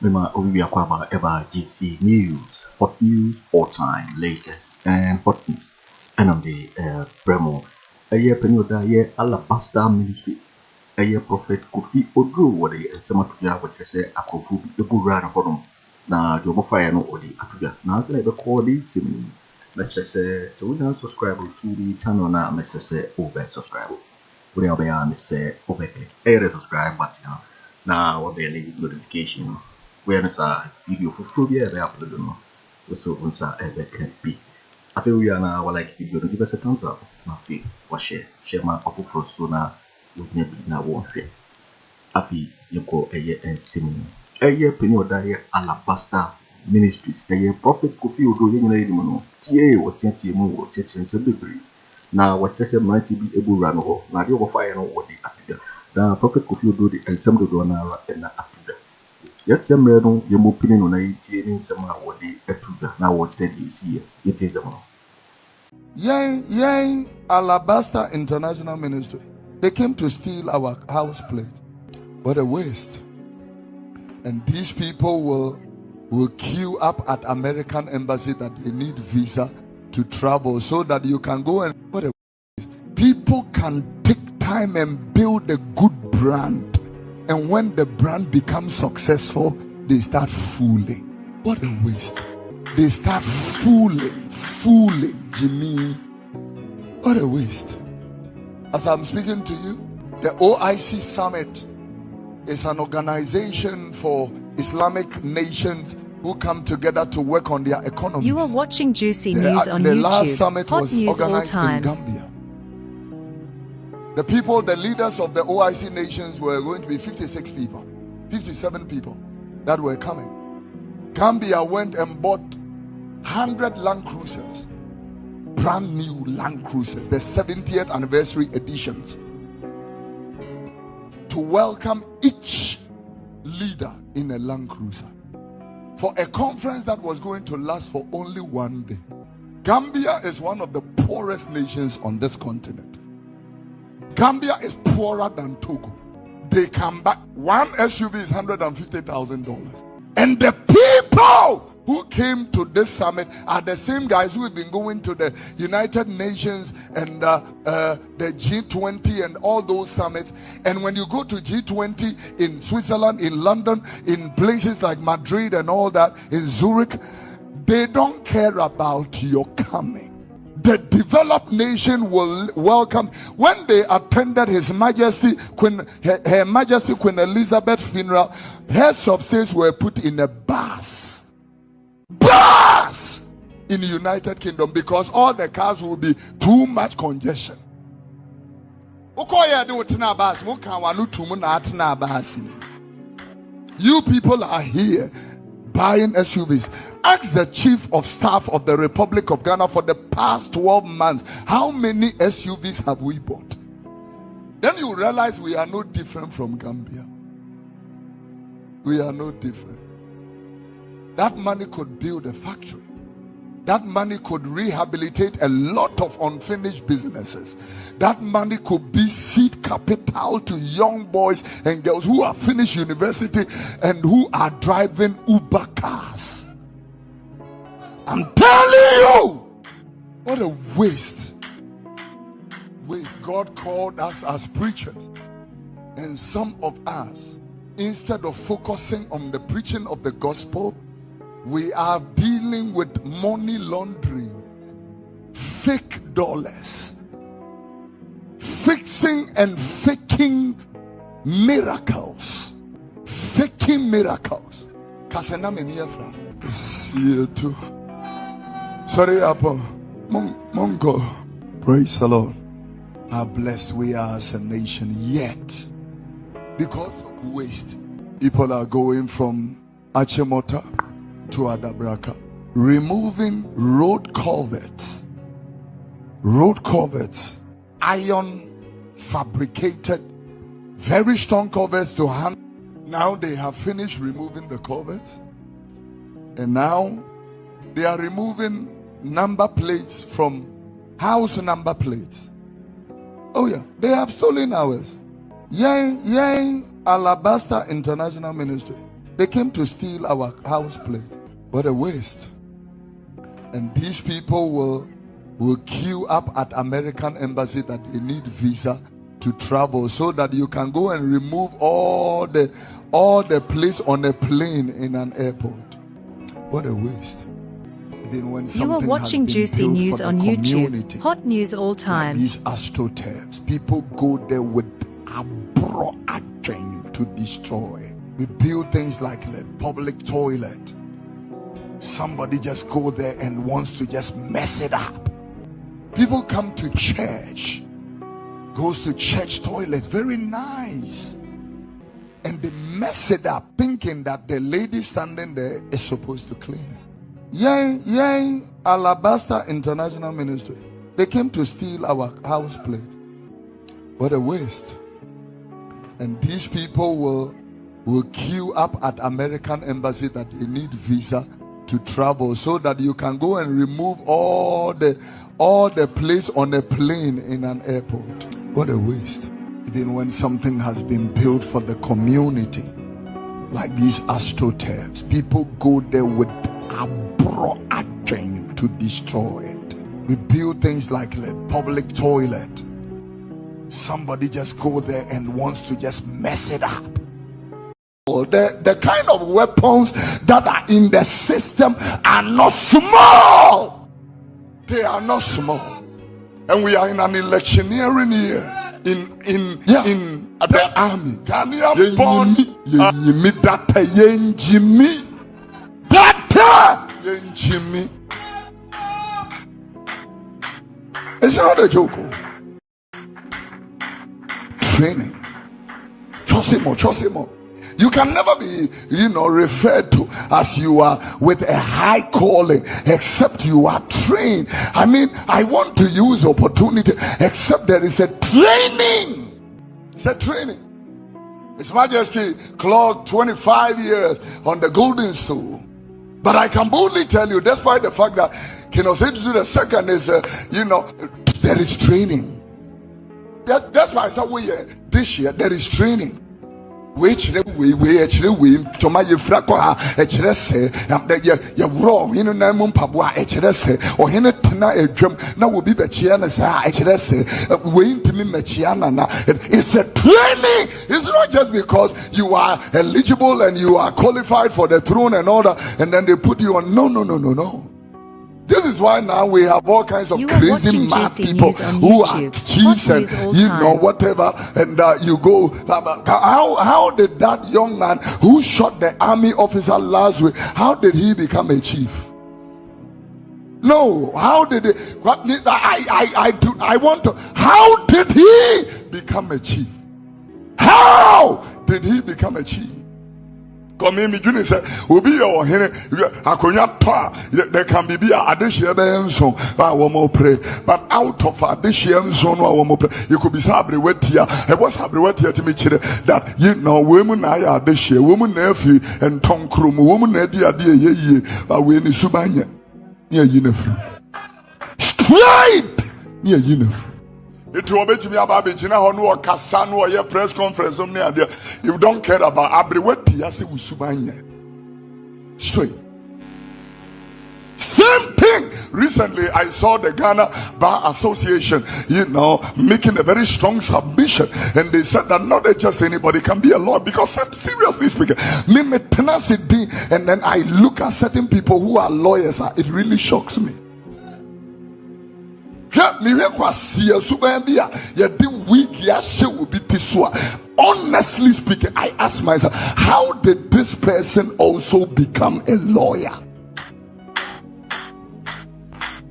Mema Obibia Kwaba Eba GC News, hot news, all time, latest, and hot news. And on the Bremo, a year penyoda ye alabaster ministry, a year prophet Kofi Oduro, what they Samatuya, what you say, Akufo-Addo ran hodom. Na the fire no odi atuga. Now it's like the quality sim. Let's just say so we can subscribe to the channel now. Let's just say over subscribe. We are by say over click. Subscribe button. Now what be a notification. We have a video for free. They upload no. So once ever can be. I feel we are now like video. Give us a thumbs up. Now feel what share my offer for so now. We maybe now one share. I feel you go a year and sim. A year penyoda ye alabaster ministries. A year prophet Kofi Oduro young lady mono. Tia or tentimu or tetens a degree. Now what they say might be able run over. Now you will fire no what the actor. The prophet Kofi Oduro and some do na and actor. Yes, some redo your opinion on it in some what the actor. Now watch that you see it is a one. Yang Alabaster International Ministry. They came to steal our house plate. What a waste. And these people will queue up at American embassy that they need visa to travel so that you can go and what a waste. People can take time and build a good brand, and when the brand becomes successful, they start fooling. What a waste. They start fooling Jimmy. What a waste. As I'm speaking to you, the OIC Summit is an organization for Islamic nations who come together to work on their economies. You are watching Juicy News on YouTube. The last summit Hot was news organized all in time. Gambia. The leaders of the OIC nations were going to be 56 people, 57 people that were coming. Gambia went and bought 100 Land Cruisers, brand new Land Cruisers, the 70th anniversary editions, to welcome each leader in a Land Cruiser for a conference that was going to last for only one day. Gambia is one of the poorest nations on this continent. Gambia is poorer than Togo. They come back. One SUV is $150,000. And the people who came to this summit are the same guys who have been going to the United Nations and the G20 and all those summits. And when you go to G20 in Switzerland, in London, in places like Madrid and all that, in Zurich, they don't care about your coming. The developed nation will welcome. When they attended His Majesty Her Majesty Queen Elizabeth's funeral, heads of states were put in a bus in the United Kingdom because all the cars will be too much congestion. You people are here buying SUVs. Ask the Chief of Staff of the Republic of Ghana for the past 12 months, how many SUVs have we bought? Then you realize we are no different from Gambia. We are no different. That money could build a factory. That money could rehabilitate a lot of unfinished businesses. That money could be seed capital to young boys and girls who have finished university and who are driving Uber cars. I'm telling you, what a waste. Waste. God called us as preachers. And some of us, instead of focusing on the preaching of the gospel, we are dealing with money laundering, fake dollars, fixing and faking miracles. Faking miracles. See you too. Sorry, Apple. Mongo. Praise the Lord. How blessed we are as a nation. Yet, because of waste, people are going from Achimota to Adabraka, removing road culverts, iron fabricated, very strong culverts to hand. Now they have finished removing the culverts, and now they are removing number plates from house number plates. Oh yeah, they have stolen ours. Yang Alabaster International Ministry. They came to steal our house plate. What a waste. And these people will queue up at American embassy that they need visa to travel so that you can go and remove all the plates on a plane in an airport. What a waste. Even when you are watching Juicy News on YouTube. Hot news all time. Like these astroturfs, people go there with agenda to destroy. We build things like the public toilet. Somebody just go there and wants to just mess it up. People come to church, goes to church toilets, very nice, and they mess it up, thinking that the lady standing there is supposed to clean it. Yay, Alabaster International Ministry. They came to steal our house plate. What a waste. And these people will queue up at American embassy that they need visa to travel so that you can go and remove all the plates on a plane in an airport. What a waste. Even when something has been built for the community, like these astroturfs, people go there with agenda to destroy it. We build things like the public toilet. Somebody just go there and wants to just mess it up. The kind of weapons that are in the system are not small. They are not small. And we are in an electioneering year in the army. Ghanaian born Jimmy. It's not a joke. Training. Chosimo. You can never be, referred to as you are with a high calling, except you are trained. I mean, I want to use opportunity, except there is a training. It's a training. His Majesty clocked 25 years on the golden stool. But I can boldly tell you, despite the fact that Ken Ofori Atta the second is, there is training. That's why I said this year there is training. We actually to my fraco ya raw in a mum pabwa or in a tina a drum now will be bechiana waiting to me mechiana. It's a training. It's not just because you are eligible and you are qualified for the throne and all that, and then they put you on. No. This is why now we have all kinds of crazy mad people who are chiefs and whatever, and you go. How did that young man who shot the army officer last week, how did he become a chief? No, how did it? I want to. How did he become a chief? How did he become a chief? Come in, you say, will be your here. There can be a addition zone, but one more pray. But out of addition zone, one more pray. You could be sabri wet here. I was sabri wet here to me that women I addition, woman nephew and tongue crum, woman idea, but we in Subanya near Uniform. Straight near Uniform. It will be to me about Bejina or Kassan or your press conference. You don't care about Abriweti as it was Subanya. Straight. Same thing. Recently, I saw the Ghana Bar Association, making a very strong submission. And they said that not just anybody can be a lawyer. Because seriously speaking, and then I look at certain people who are lawyers, it really shocks me. Honestly speaking, I ask myself, how did this person also become a lawyer?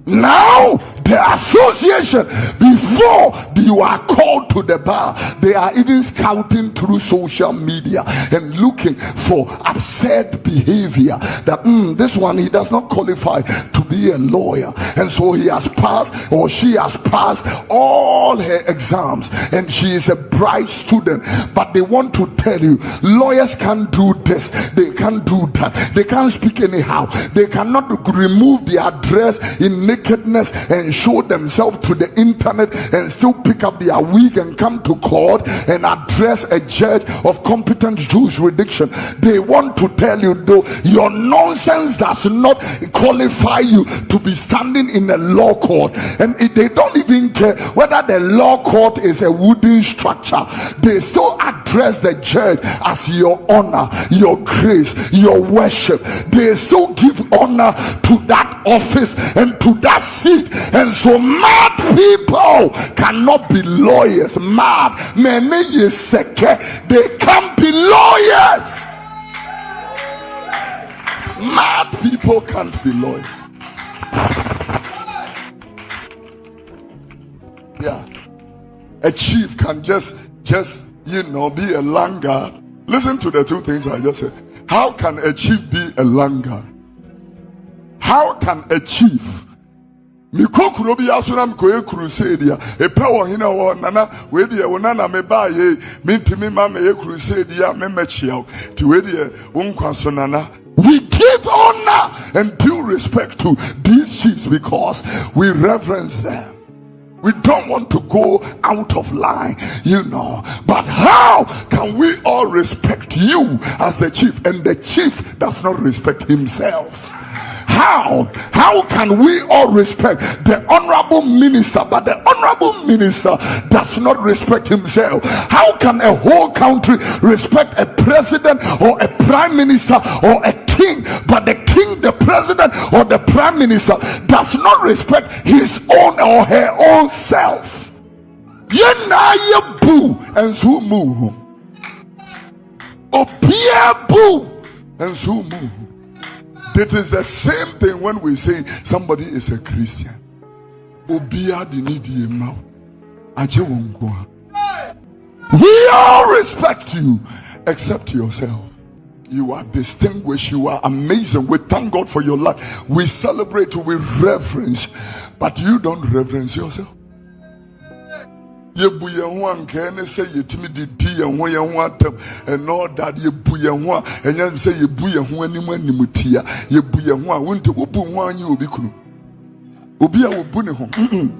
Now, the association, before you are called to the bar, they are even scouting through social media and looking for absurd behavior. That this one, he does not qualify to be a lawyer, and so he has passed or she has passed all her exams and she is a bright student. But they want to tell you lawyers can't do this, they can't do that, they can't speak anyhow, they cannot remove their dress in nakedness and show themselves to the internet and still pick up their wig and come to court and address a judge of competent jurisdiction. They want to tell you, though, your nonsense does not qualify you to be standing in a law court. And they don't even care whether the law court is a wooden structure. They still address the judge as your honor, your grace, your worship. They still give honor to that office and to that seat. And so mad people cannot be lawyers. Mad men, they can't be lawyers. Mad people can't be lawyers. Yeah, a chief can just be a landguard. Listen to the two things I just said. How can a chief be a landguard? How can a chief? Mikokuro bi asuna mkoye crusade ya epe wo hina wo nana we de wo nana me ba ye mintimi ma me crusade ya me mechia ti we de wo nkwaso nana. We give honor and due respect to these chiefs because we reverence them. We don't want to go out of line, But how can we all respect you as the chief and the chief does not respect himself? How can we all respect the honorable minister, but the honorable minister does not respect himself? How can a whole country respect a president or a prime minister or a king, but the king, the president or the prime minister does not respect his own or her own self? Boo and Zumu. Opia boo and Zumu. It is the same thing when we say somebody is a Christian. We all respect you except yourself. You are distinguished, you are amazing. We thank God for your life. We celebrate you, we reverence, but you don't reverence yourself. And all that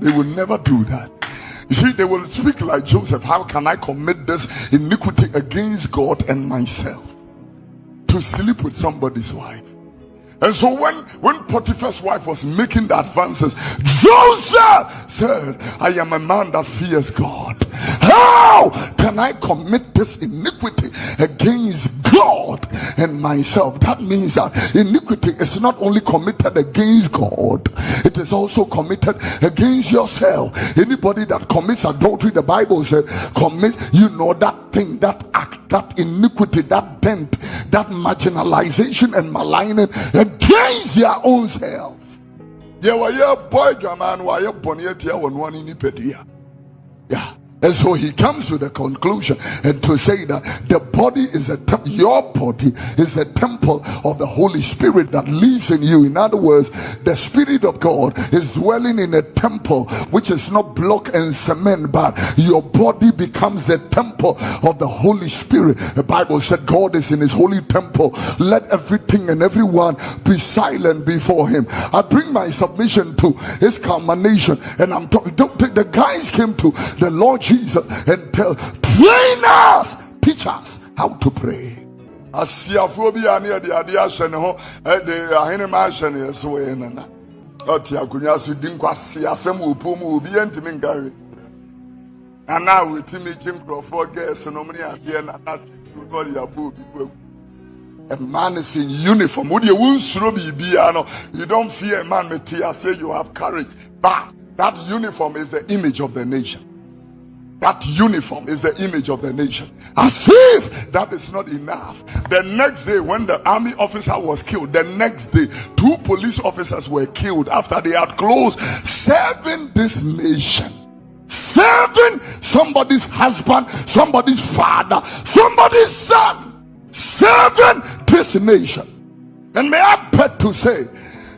they will never do that. You see, they will speak like Joseph. How can I commit this iniquity against God and myself? To sleep with somebody's wife. And so when Potiphar's wife was making the advances, Joseph said, I am a man that fears God. How can I commit this iniquity against God and myself? That means that iniquity is not only committed against God, it is also committed against yourself. Anybody that commits adultery, the Bible said, commits, that thing, that act, that iniquity, that dent, that marginalization and maligning against their own self. Yeah. And so he comes to the conclusion and to say that the body is your body is a temple of the Holy Spirit that lives in you. In other words, the Spirit of God is dwelling in a temple which is not block and cement, but your body becomes the temple of the Holy Spirit. The Bible said God is in his holy temple. Let everything and everyone be silent before him. I bring my submission to his culmination, and I'm talking. The guys came to the Lord Jesus and train us, teach us how to pray. A man is in uniform. You don't fear a man, say you have courage, but that uniform is the image of the nation. That uniform is the image of the nation. As if that is not enough, the next day when the army officer was killed, the next day 2 police officers were killed after they had closed serving this nation. Serving somebody's husband, somebody's father, somebody's son. Serving this nation. And may I bet to say,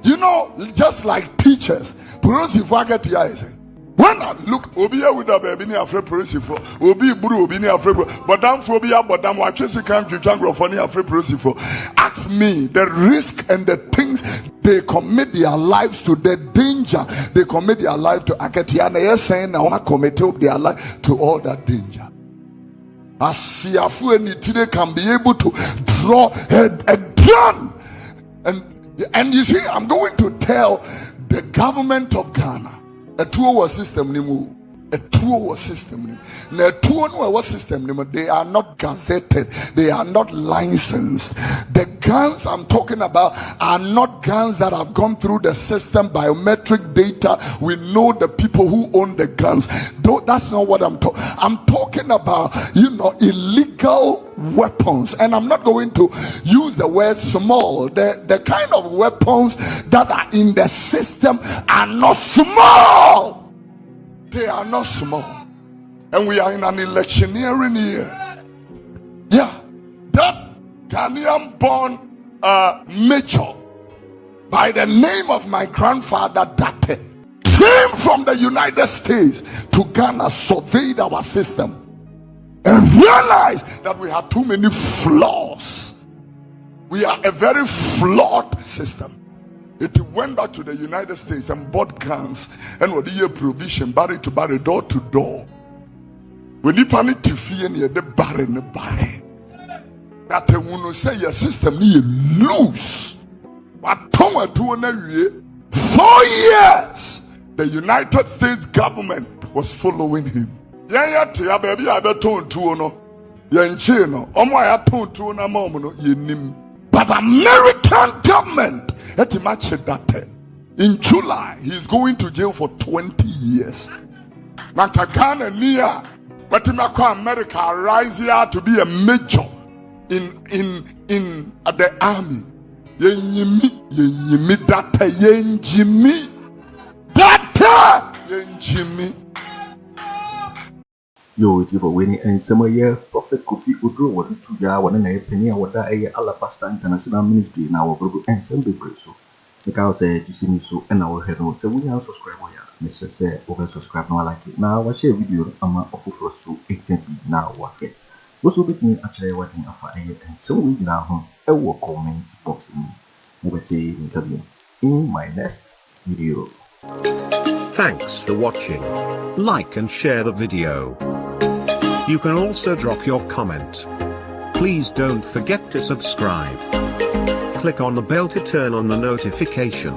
You know, just like teachers, when I look, Obia would have been afraid Prosifo, Obi Buru, Bini afraid, but damn phobia, but damn what you can't do, afraid Prosifo. Ask me the risk and the things they commit their lives to, the danger they commit their life to. Aketiana is saying, I want to commit their life to all that danger. As Siafu and Itide can be able to draw a gun. And you see, I'm going to tell the government of Ghana, a two-hour system, a two-hour system. Now, two-hour system, they are not gazetted, they are not licensed. The guns I'm talking about are not guns that have gone through the system, biometric data. We know the people who own the guns. That's not what I'm talking. I'm talking about, illegal weapons, and I'm not going to use the word small. The kind of weapons that are in the system are not small. They are not small. And we are in an electioneering year. Yeah, that Ghanaian born major by the name of my grandfather Date came from the United States to Ghana, surveyed our system, and realized that we had too many flaws. We are a very flawed system. It went back to the United States and bought guns and what the provision, barry to barry, door to door. When you panic to fear near the barry in the barry, that they will say your system is loose. What Tonga do 4 years, the United States government was following him. Yeah, baby, I bet to no. But American government, in July, he's going to jail for 20 years. Ghana near, but America rise here to be a major in the army. Yo, it's for winning and summer year. Prophet Kofi Oduro was to ya one and a penny. I would die Alabasta International Ministry in our group and some big so. The cow said, you see me so, and our head on. So we have subscribed. Mr. Say, over subscribe. No, I like it. Now, I share video. I'm a offer so 18 now. What was will be actually working after a year and so we now home. I will comment boxing. In my next video. Thanks for watching. Like and share the video. You can also drop your comment. Please don't forget to subscribe. Click on the bell to turn on the notification.